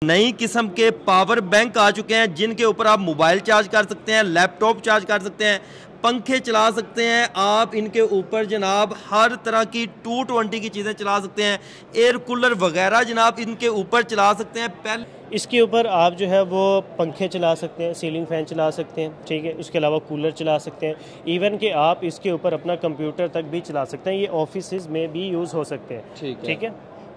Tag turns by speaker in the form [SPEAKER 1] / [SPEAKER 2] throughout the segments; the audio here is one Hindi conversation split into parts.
[SPEAKER 1] नई किस्म के पावर बैंक आ चुके हैं जिनके ऊपर आप मोबाइल चार्ज कर सकते हैं, लैपटॉप चार्ज कर सकते हैं, पंखे चला सकते हैं। आप इनके ऊपर जनाब हर तरह की 220 की चीज़ें चला सकते हैं, एयर कूलर वगैरह जनाब इनके ऊपर चला सकते हैं। पहले
[SPEAKER 2] इसके ऊपर आप जो है वो पंखे चला सकते हैं, सीलिंग फ़ैन चला सकते हैं, ठीक है। उसके अलावा कूलर चला सकते हैं, इवन कि आप इसके ऊपर अपना कंप्यूटर तक भी चला सकते हैं। ये ऑफिस में भी यूज़ हो सकते हैं, ठीक है।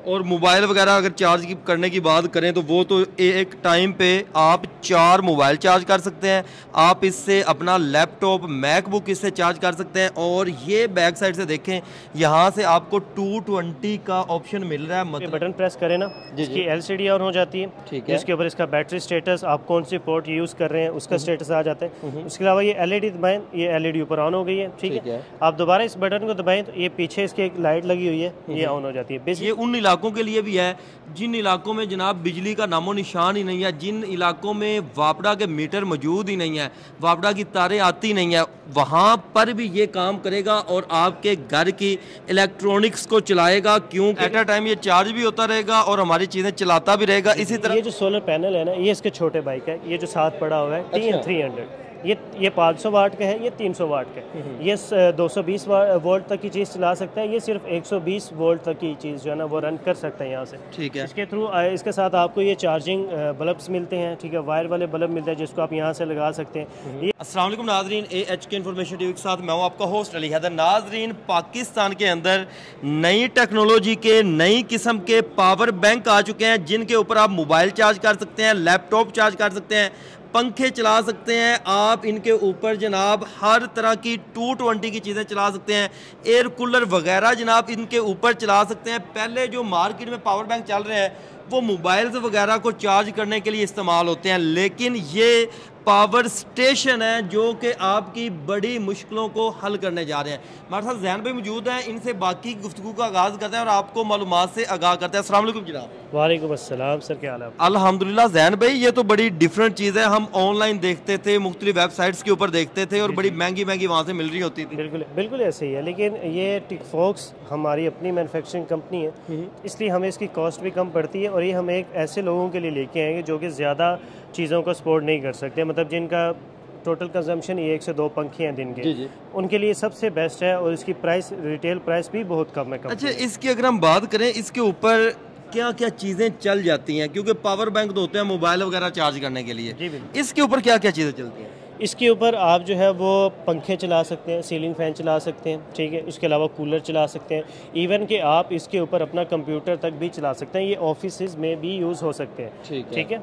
[SPEAKER 1] और मोबाइल वगैरह अगर चार्ज करने की बात करें तो वो तो एक टाइम पे आप 4 मोबाइल चार्ज कर सकते हैं। आप इससे अपना लैपटॉप, मैकबुक इससे चार्ज कर सकते हैं। और ये बैक साइड से देखें, यहाँ से आपको 220 का ऑप्शन मिल रहा है।
[SPEAKER 2] मतलब बटन प्रेस करें ना, इसकी LCD ऑन हो जाती है, ठीक है। इसके ऊपर इसका बैटरी स्टेटस, आप कौन सी पोर्ट यूज़ कर रहे हैं उसका स्टेटस आ जाता है। उसके अलावा ये LED दबाएं, ये LED ऊपर ऑन हो गई है, ठीक है। आप दोबारा इस बटन को दबाएं तो ये पीछे इसकी एक लाइट लगी हुई है, ये ऑन हो जाती है।
[SPEAKER 1] ये उन इलाकों के लिए भी है जिन इलाकों में जनाब बिजली का नामो निशान ही नहीं है, जिन इलाकों में वापडा के मीटर मौजूद ही नहीं है, वापडा की तारें आती नहीं है, वहाँ पर भी ये काम करेगा और आपके घर की इलेक्ट्रॉनिक्स को चलाएगा। क्योंकि एट अ टाइम ये चार्ज भी होता रहेगा और हमारी चीज़ें चलाता भी रहेगा। इसी तरह
[SPEAKER 2] ये जो सोलर पैनल है ना, ये इसके छोटे बाइक है, ये जो साथ पड़ा हुआ है TN300, ये 500 वाट का है, ये 300 वाट का है। ये 220 वोल्ट तक की चीज़ चला सकता है, ये सिर्फ 120 वोल्ट तक की चीज़ जो है ना वो रन कर सकता है यहाँ से,
[SPEAKER 1] ठीक है।
[SPEAKER 2] इसके थ्रू इसके साथ आपको ये चार्जिंग बल्ब्स मिलते हैं, ठीक है, वायर वाले बल्ब मिलते हैं जिसको आप यहाँ से लगा सकते हैं।
[SPEAKER 1] अस्सलाम वालेकुम नाजरीन, AHK इन्फॉर्मेशन टीवी के साथ मैं हूँ आपका होस्ट अली हैदर। नाजरीन, पाकिस्तान के अंदर नई टेक्नोलॉजी के नई किस्म के पावर बैंक आ चुके हैं जिनके ऊपर आप मोबाइल चार्ज कर सकते हैं, लैपटॉप चार्ज कर सकते हैं, पंखे चला सकते हैं। आप इनके ऊपर जनाब हर तरह की 220 की चीज़ें चला सकते हैं, एयर कूलर वगैरह जनाब इनके ऊपर चला सकते हैं। पहले जो मार्केट में पावर बैंक चल रहे हैं वो मोबाइल्स वगैरह को चार्ज करने के लिए इस्तेमाल होते हैं, लेकिन ये पावर स्टेशन है जो कि आपकी बड़ी मुश्किलों को हल करने जा रहे हैं। हमारे साथ जैन भाई मौजूद हैं, इनसे बाकी गुफ्तगू का आगाज़ करते हैं और आपको मालूमात से आगाह करते हैं। अस्सलाम वालेकुम जनाब।
[SPEAKER 2] वालेकुम अस्सलाम सर, क्या हाल है?
[SPEAKER 1] अल्हम्दुलिल्लाह। जैन भाई, ये तो बड़ी डिफरेंट चीज़ है। हम ऑनलाइन देखते थे, मुख्तलिफ वेबसाइट्स के ऊपर देखते थे और बड़ी महंगी महंगी वहाँ से मिल रही होती थी।
[SPEAKER 2] बिल्कुल बिल्कुल ऐसे ही है, लेकिन ये टिकफॉक्स हमारी अपनी मैन्युफैक्चरिंग कंपनी है, इसलिए हमें इसकी कॉस्ट भी कम पड़ती है। और ये हम एक ऐसे लोगों के लिए लेके आएंगे जो कि ज़्यादा चीज़ों को सपोर्ट नहीं कर सकते, मतलब जिनका टोटल कंजम्पशन ये 1 से 2 पंखे हैं दिन के, उनके लिए सबसे बेस्ट है। और इसकी प्राइस, रिटेल प्राइस भी बहुत कम है।
[SPEAKER 1] अच्छा, इसकी अगर हम बात करें, इसके ऊपर क्या क्या चीज़ें चल जाती हैं? क्योंकि पावर बैंक तो होते हैं मोबाइल वगैरह चार्ज करने के लिए, इसके ऊपर क्या क्या चीज़ें चलती हैं?
[SPEAKER 2] इसके ऊपर आप जो है वो पंखे चला सकते हैं, सीलिंग फ़ैन चला सकते हैं, ठीक है। उसके अलावा कूलर चला सकते हैं, इवन कि आप इसके ऊपर अपना कंप्यूटर तक भी चला सकते हैं। ये ऑफिस में भी यूज़ हो सकते हैं, ठीक है।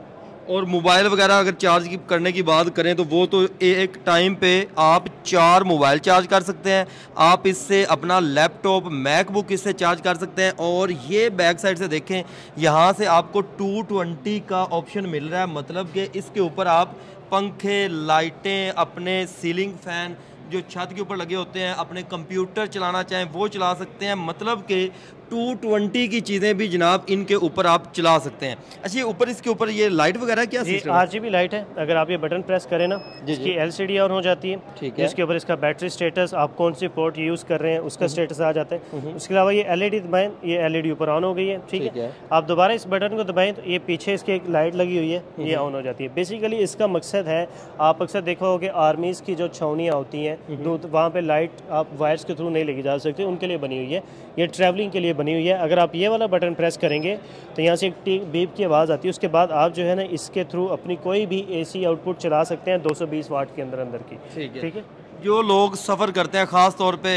[SPEAKER 1] और मोबाइल वगैरह अगर चार्ज करने की बात करें तो वो तो एक टाइम पे आप 4 मोबाइल चार्ज कर सकते हैं। आप इससे अपना लैपटॉप, मैकबुक इससे चार्ज कर सकते हैं। और ये बैक साइड से देखें, यहाँ से आपको 220 का ऑप्शन मिल रहा है, मतलब कि इसके ऊपर आप पंखे, लाइटें, अपने सीलिंग फ़ैन जो छत के ऊपर लगे होते हैं, अपने कंप्यूटर चलाना चाहें वो चला सकते हैं। मतलब कि 220 की चीज़ें भी जनाब इनके ऊपर आप चला सकते हैं। अच्छा, ऊपर इसके ऊपर ये लाइट वगैरह क्या सिस्टम है?
[SPEAKER 2] RGB लाइट है। अगर आप ये बटन प्रेस करें ना, इसकी LCD ऑन हो जाती है, ठीक है। इसके ऊपर इसका बैटरी स्टेटस, आप कौन सी पोर्ट यूज़ कर रहे हैं उसका स्टेटस आ जाता है। उसके अलावा ये LED दबाएं, ये LED ऊपर ऑन हो गई है, ठीक है। आप दोबारा इस बटन को दबाएं तो ये पीछे इसकी एक लाइट लगी हुई है, ये ऑन हो जाती है। बेसिकली इसका मकसद है, आप अक्सर देखा होगा कि आर्मीज़ की जो छावनियाँ होती हैं, वहाँ पर लाइट आप वायर्स के थ्रू नहीं लेके जा सकते, उनके लिए बनी हुई है। ये ट्रैवलिंग के लिए बनी हुई है। अगर आप ये वाला बटन प्रेस करेंगे तो यहाँ से एक बीप की आवाज़ आती है। उसके बाद आप जो है ना इसके थ्रू अपनी कोई भी AC आउटपुट चला सकते हैं 220 वाट के अंदर की, ठीक है।
[SPEAKER 1] जो लोग सफ़र करते हैं, ख़ास तौर पे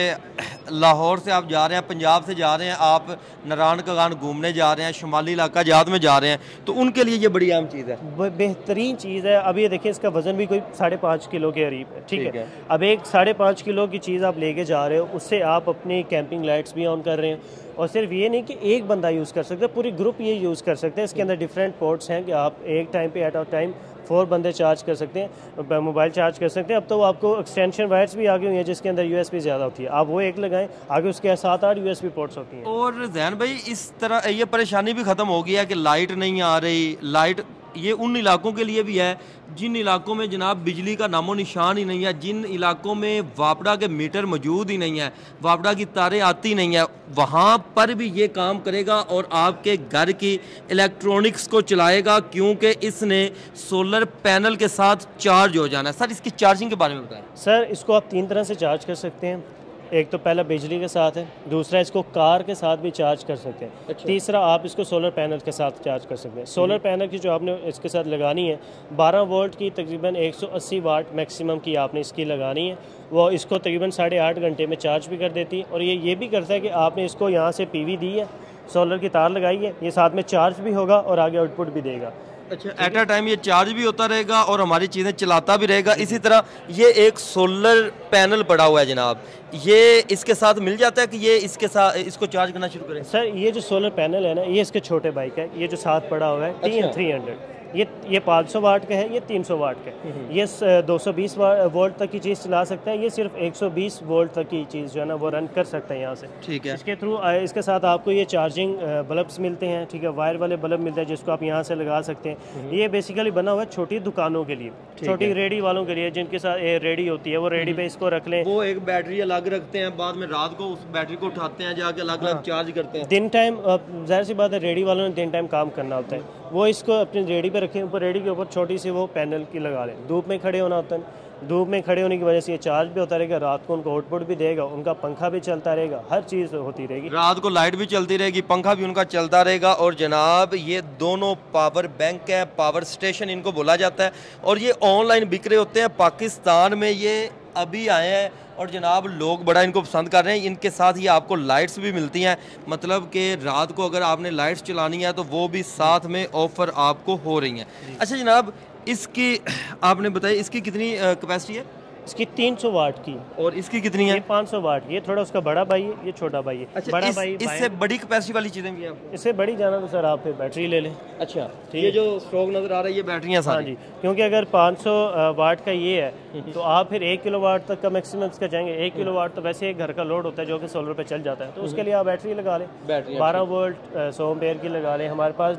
[SPEAKER 1] लाहौर से आप जा रहे हैं, पंजाब से जा रहे हैं, आप नारायण कागान घूमने जा रहे हैं, शुमाली इलाका जात में जा रहे हैं, तो उनके लिए ये बड़ी अहम चीज़ है,
[SPEAKER 2] बेहतरीन चीज़ है। अब ये देखिए, इसका वज़न भी कोई 5.5 किलो के करीब है, ठीक है। अब एक 5.5 किलो की चीज़ आप लेके जा रहे हो, उससे आप अपनी कैंपिंग लाइट्स भी ऑन कर रहे हैं। और सिर्फ ये नहीं कि एक बंदा यूज़ कर सकता है, पूरी ग्रुप ये यूज़ कर सकते हैं। इसके अंदर डिफरेंट पोर्ट्स हैं कि आप एक टाइम पे एट अ टाइम 4 बंदे चार्ज कर सकते हैं, मोबाइल चार्ज कर सकते हैं। अब तो आपको एक्सटेंशन वायर्स भी आगे हुई हैं जिसके अंदर USB ज़्यादा होती है, आप वो एक लगाएं, आगे उसके 7-8 USB पोर्ट्स होती हैं।
[SPEAKER 1] और जैन भाई, इस तरह ये परेशानी भी ख़त्म हो गई है कि लाइट नहीं आ रही, लाइट ये उन इलाकों के लिए भी है जिन इलाकों में जनाब बिजली का नामो निशान ही नहीं है, जिन इलाकों में वापडा के मीटर मौजूद ही नहीं है, वापडा की तारें आती नहीं है, वहाँ पर भी ये काम करेगा और आपके घर की इलेक्ट्रॉनिक्स को चलाएगा, क्योंकि इसने सोलर पैनल के साथ चार्ज हो जाना है। सर इसकी चार्जिंग के बारे में बताएं।
[SPEAKER 2] सर इसको आप 3 तरह से चार्ज कर सकते हैं। एक तो पहला बिजली के साथ है, दूसरा इसको कार के साथ भी चार्ज कर सकते हैं। अच्छा। तीसरा आप इसको सोलर पैनल के साथ चार्ज कर सकते हैं। सोलर पैनल की जो आपने इसके साथ लगानी है 12 वोल्ट की तकरीबन 180 वाट मैक्सिमम की आपने इसकी लगानी है। वो इसको तकरीबन 8.5 घंटे में चार्ज भी कर देती है। और ये भी करता है कि आपने इसको यहाँ से PV दी है, सोलर की तार लगाई है, ये साथ में चार्ज भी होगा और आगे आउटपुट भी देगा।
[SPEAKER 1] अच्छा, एट अ टाइम ये चार्ज भी होता रहेगा और हमारी चीज़ें चलाता भी रहेगा। इसी तरह ये एक सोलर पैनल पड़ा हुआ है जनाब, ये इसके साथ मिल जाता है कि ये इसके साथ इसको चार्ज करना शुरू करें?
[SPEAKER 2] सर ये जो सोलर पैनल है ना, ये इसके छोटे बाइक है, ये जो साथ पड़ा हुआ है TN300, ये 500 वाट का है, ये 300 वाट का है। ये 220 वोल्ट तक की चीज़ चला सकता है, ये सिर्फ 120 वोल्ट तक की चीज़ जो है ना वो रन कर सकता है यहाँ से। ठीक है। इसके थ्रू इसके साथ आपको ये चार्जिंग बल्ब्स मिलते हैं, ठीक है, वायर वाले बल्ब मिलते हैं जिसको आप यहाँ से लगा सकते हैं। ये बेसिकली बना हुआ है छोटी दुकानों के लिए, छोटी रेडी वालों के लिए, जिनके साथ रेडी होती है, वो रेडी पे इसको रख लें।
[SPEAKER 1] वो एक बैटरी अलग रखते हैं, बाद में रात को उस बैटरी को उठाते हैं, जाके अलग अलग चार्ज करते हैं।
[SPEAKER 2] दिन टाइम जाहिर सी बात है रेडी वालों ने दिन टाइम काम करना होता है, वो इसको अपनी रेडी पे रखें, ऊपर रेडी के ऊपर छोटी सी वो पैनल की लगा लें। धूप में खड़े होना होता है, धूप में खड़े होने की वजह से ये चार्ज भी होता रहेगा, रात को उनको आउटपुट भी देगा, उनका पंखा भी चलता रहेगा, हर चीज़ होती रहेगी,
[SPEAKER 1] रात को लाइट भी चलती रहेगी, पंखा भी उनका चलता रहेगा। और जनाब ये दोनों पावर बैंक है, पावर स्टेशन इनको बोला जाता है, और ये ऑनलाइन बिक रहे होते हैं। पाकिस्तान में ये अभी आए हैं और जनाब लोग बड़ा इनको पसंद कर रहे हैं। इनके साथ ये आपको लाइट्स भी मिलती हैं, मतलब कि रात को अगर आपने लाइट्स चलानी है तो वो भी साथ में ऑफर आपको हो रही हैं। अच्छा जनाब, इसकी आपने बताया इसकी कितनी कैपेसिटी है?
[SPEAKER 2] इसकी 300 वाट की।
[SPEAKER 1] और इसकी कितनी है?
[SPEAKER 2] ये 500 वाट। ये थोड़ा उसका बड़ा भाई है, ये छोटा भाई है।
[SPEAKER 1] अच्छा,
[SPEAKER 2] बड़ा भाई
[SPEAKER 1] इससे बड़ी कैपेसिटी वाली चीज़ें भी हैं आपको?
[SPEAKER 2] इससे बड़ी जाना तो सर आप फिर बैटरी ले लें।
[SPEAKER 1] अच्छा, ये जो स्ट्रोक नज़र आ रहा है ये बैटरियाँ सारी?
[SPEAKER 2] हाँ जी, क्योंकि अगर 500 वाट का ये है तो आप फिर 1 किलो वाट तक का मैक्सिमम इसका जाएंगे। 1 किलो वाट तो वैसे एक घर का लोड होता है जो कि सोलर पे चल जाता है, तो उसके लिए आप बैटरी लगा लें। 12 वोल्ट 100 एम्पेयर की लगा लें। हमारे पास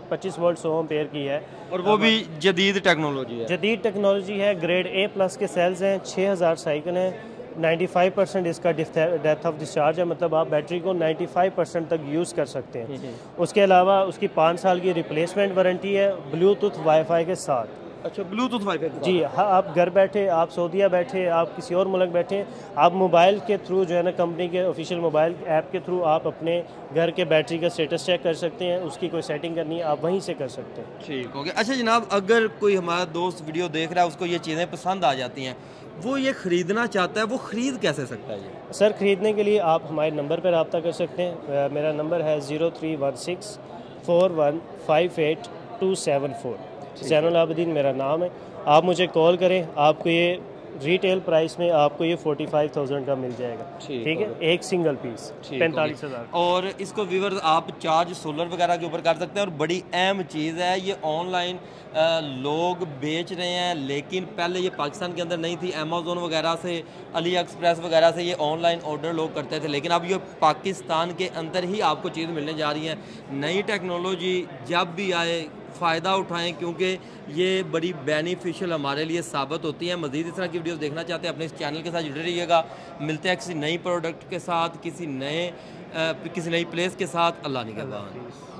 [SPEAKER 2] 25 वोल्ट 100 एम्पेयर की है,
[SPEAKER 1] और वो भी जदीद टेक्नोलॉजी है।
[SPEAKER 2] जदीद टेक्नोलॉजी है, ग्रेड A+ के सेल्स हैं, 6000 साइकिल हैं, 95% इसका डेप्थ ऑफ डिस्चार्ज है, मतलब आप बैटरी को 95% तक यूज़ कर सकते हैं। उसके अलावा उसकी 5 साल की रिप्लेसमेंट वारंटी है ब्लूटूथ वाईफाई के साथ।
[SPEAKER 1] अच्छा, ब्लूटूथ वाईफाई?
[SPEAKER 2] जी हाँ, आप घर बैठे, आप सऊदीया बैठे, आप किसी और मुल्क बैठे, आप मोबाइल के थ्रू जो है ना कंपनी के ऑफिशियल मोबाइल ऐप के थ्रू आप अपने घर के बैटरी का स्टेटस चेक कर सकते हैं। उसकी कोई सेटिंग करनी है आप वहीं से कर सकते हैं।
[SPEAKER 1] ठीक हो गया। अच्छा जनाब, अगर कोई हमारा दोस्त वीडियो देख रहा है, उसको ये चीज़ें पसंद आ जाती हैं, वो ये ख़रीदना चाहता है, वो ख़रीद कैसे सकता है? ये
[SPEAKER 2] सर ख़रीदने के लिए आप हमारे नंबर पर रब्ता कर सकते हैं। मेरा नंबर है 0316 4158 274। ज़ैनुल आबिदीन मेरा नाम है। आप मुझे कॉल करें, आपको ये रिटेल प्राइस में आपको ये 45,000 का मिल जाएगा। ठीक है, एक सिंगल पीस 45,000।
[SPEAKER 1] और इसको व्यूअर्स आप चार्ज सोलर वगैरह के ऊपर कर सकते हैं। और बड़ी अहम चीज़ है, ये ऑनलाइन लोग बेच रहे हैं, लेकिन पहले ये पाकिस्तान के अंदर नहीं थी। अमेज़ोन वगैरह से, अली एक्सप्रेस वगैरह से ये ऑनलाइन ऑर्डर लोग करते थे, लेकिन अब ये पाकिस्तान के अंदर ही आपको चीज़ मिलने जा रही है। नई टेक्नोलॉजी जब भी आए फ़ायदा उठाएं, क्योंकि ये बड़ी बेनिफिशियल हमारे लिए साबित होती है। मज़ीद इस तरह की वीडियोस देखना चाहते हैं अपने इस चैनल के साथ जुड़े रहिएगा। मिलते हैं किसी नई प्रोडक्ट के साथ, किसी नई प्लेस के साथ। अल्लाह निगहबान।